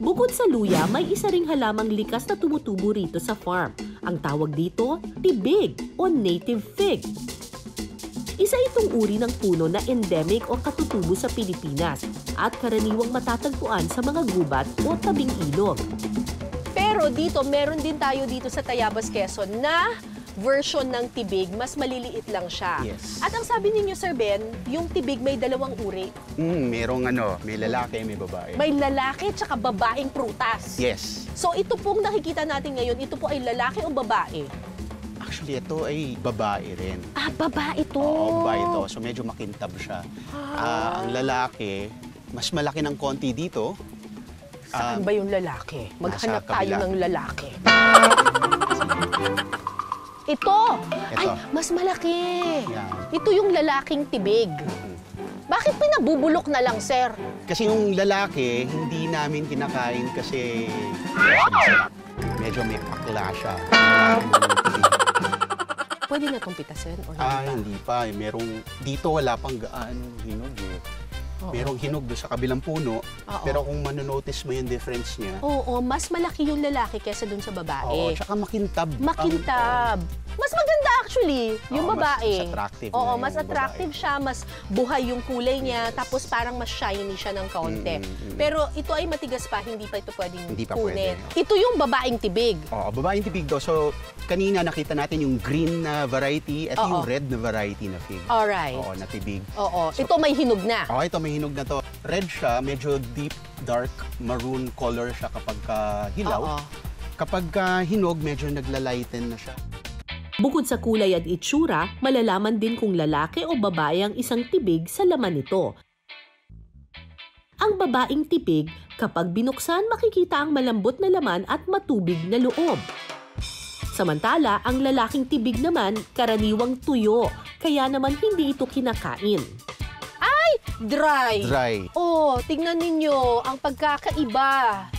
Bukod sa luya, may isa ring halamang likas na tumutubo rito sa farm. Ang tawag dito, tibig o native fig. Isa itong uri ng puno na endemic o katutubo sa Pilipinas at karaniwang matatagpuan sa mga gubat o tabing ilog. Pero dito, meron din tayo dito sa Tayabas, Quezon na version ng tibig, mas maliliit lang siya. Yes. At ang sabi ninyo, Sir Ben, yung tibig may dalawang uri. Merong may lalaki, may babae. May lalaki at babaeng prutas. Yes. So ito pong nakikita natin ngayon, ito po ay lalaki o babae? Actually, ito ay babae rin. Ah, babae ito. Oo, babae ito. So medyo makintab siya. Ang lalaki, mas malaki ng konti dito. Saan ba yung lalaki? Maghanap tayo ng lalaki. Ito! Ay, mas malaki. Yan. Ito yung lalaking tibig. Bakit pinabubulok na lang, sir? Kasi yung lalaki, hindi namin kinakain kasi medyo may pakla siya. Pwede na itong pitasin? O Hindi pa. Merong, dito wala pang gaanong hinog eh. Merong hinog doon sa kabilang puno, pero kung manonotice mo yung difference niya. Oo, mas malaki yung lalaki kesa dun sa babae. Oo, tsaka makintab. Makintab. Mas maganda actually, yung babae. Mas attractive. Oo, mas attractive siya, mas buhay yung kulay niya, tapos parang mas shiny siya ng kaunti. Pero ito ay matigas pa, hindi pa ito pwedeng kunin. Ito yung babaeng tibig. Oo, babaeng tibig daw. So, kanina nakita natin yung green na variety at yung red na variety na fig. Alright. Oo, na tibig. Oo, so, ito may hinog na. Oo, ito may hinog na to. Red siya, medyo deep, dark, maroon color siya kapag hilaw. Kapag hinog, medyo naglalighten na siya. Bukod sa kulay at itsura, malalaman din kung lalaki o babae ang isang tibig sa laman nito. Ang babaeng tibig, kapag binuksan, makikita ang malambot na laman at matubig na loob. Samantala, ang lalaking tibig naman, karaniwang tuyo, kaya naman hindi ito kinakain. Ay! Dry! Dry. Oh, tingnan ninyo ang pagkakaiba.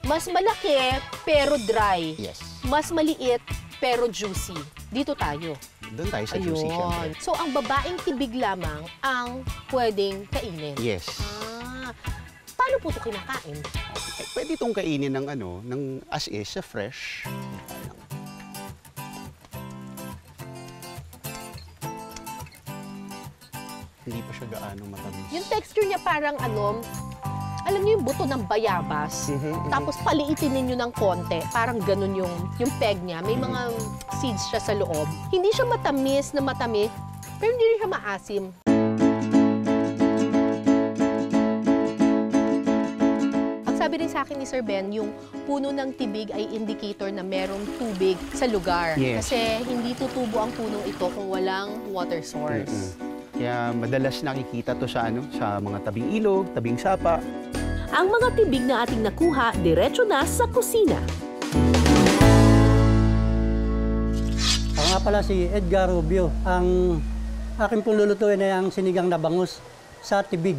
Mas malaki, pero dry. Yes. Mas maliit, pero juicy. Dito tayo. Doon tayo sa juicy, syempre. So, ang babaeng tibig lamang ang pwedeng kainin? Yes. Paano po ito kinakain? Pwede itong kainin ng ng as is, sa fresh. Hindi pa siya gaano matamis. Yung texture niya parang alam niyo yung buto ng bayabas, tapos paliitin ninyo ng konti, parang ganun yung peg niya. May mga seeds siya sa loob. Hindi siya matamis, pero hindi rin siya maasim. Ang sabi rin sa akin ni Sir Ben, yung puno ng tibig ay indicator na merong tubig sa lugar. Yes. Kasi hindi tutubo ang punong ito kung walang water source. Kaya madalas nakikita to sa sa mga tabing ilog, tabing sapa. Ang mga tibig na ating nakuha, diretso na sa kusina. Ako nga pala si Edgar Rubio. Ang aking pong lulutuin ay ang sinigang na bangus sa tibig.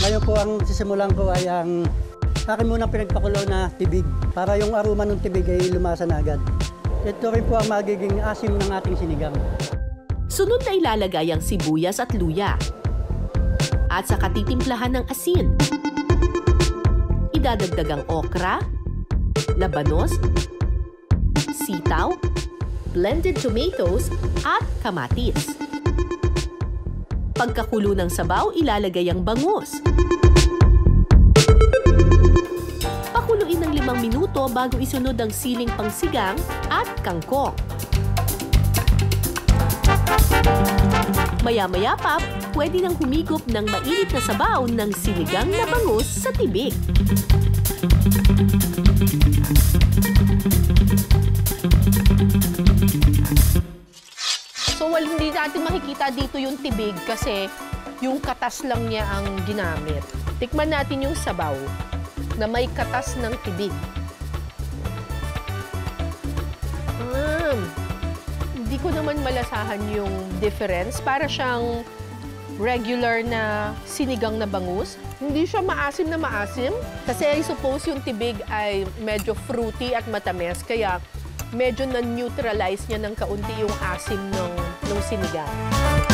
Ngayon po ang sisimulan ko ay ang akin munang pinagpakulo na tibig para yung aroma ng tibig ay lumasa na agad. Ito rin po ang magiging asim ng ating sinigang. Sunod na ilalagay ang sibuyas at luya. At saka titimplahan ng asin. Idadagdag ang okra, labanos, sitaw, blended tomatoes, at kamatis. Pagkakulo ng sabaw, ilalagay ang bangus. Pakuluin ng 5 minuto bago isunod ang siling pangsigang at kangkong. Maya-maya pa, pwede nang humigop ng mainit na sabaw ng sinigang na bangus sa tibig. So, hindi natin makikita dito yung tibig kasi yung katas lang niya ang ginamit. Tikman natin yung sabaw na may katas ng tibig. Hindi ko naman malasahan yung difference. Para siyang regular na sinigang na bangus. Hindi siya maasim na maasim. Kasi I suppose yung tibig ay medyo fruity at matamis. Kaya medyo na-neutralize niya ng kaunti yung asim ng sinigang.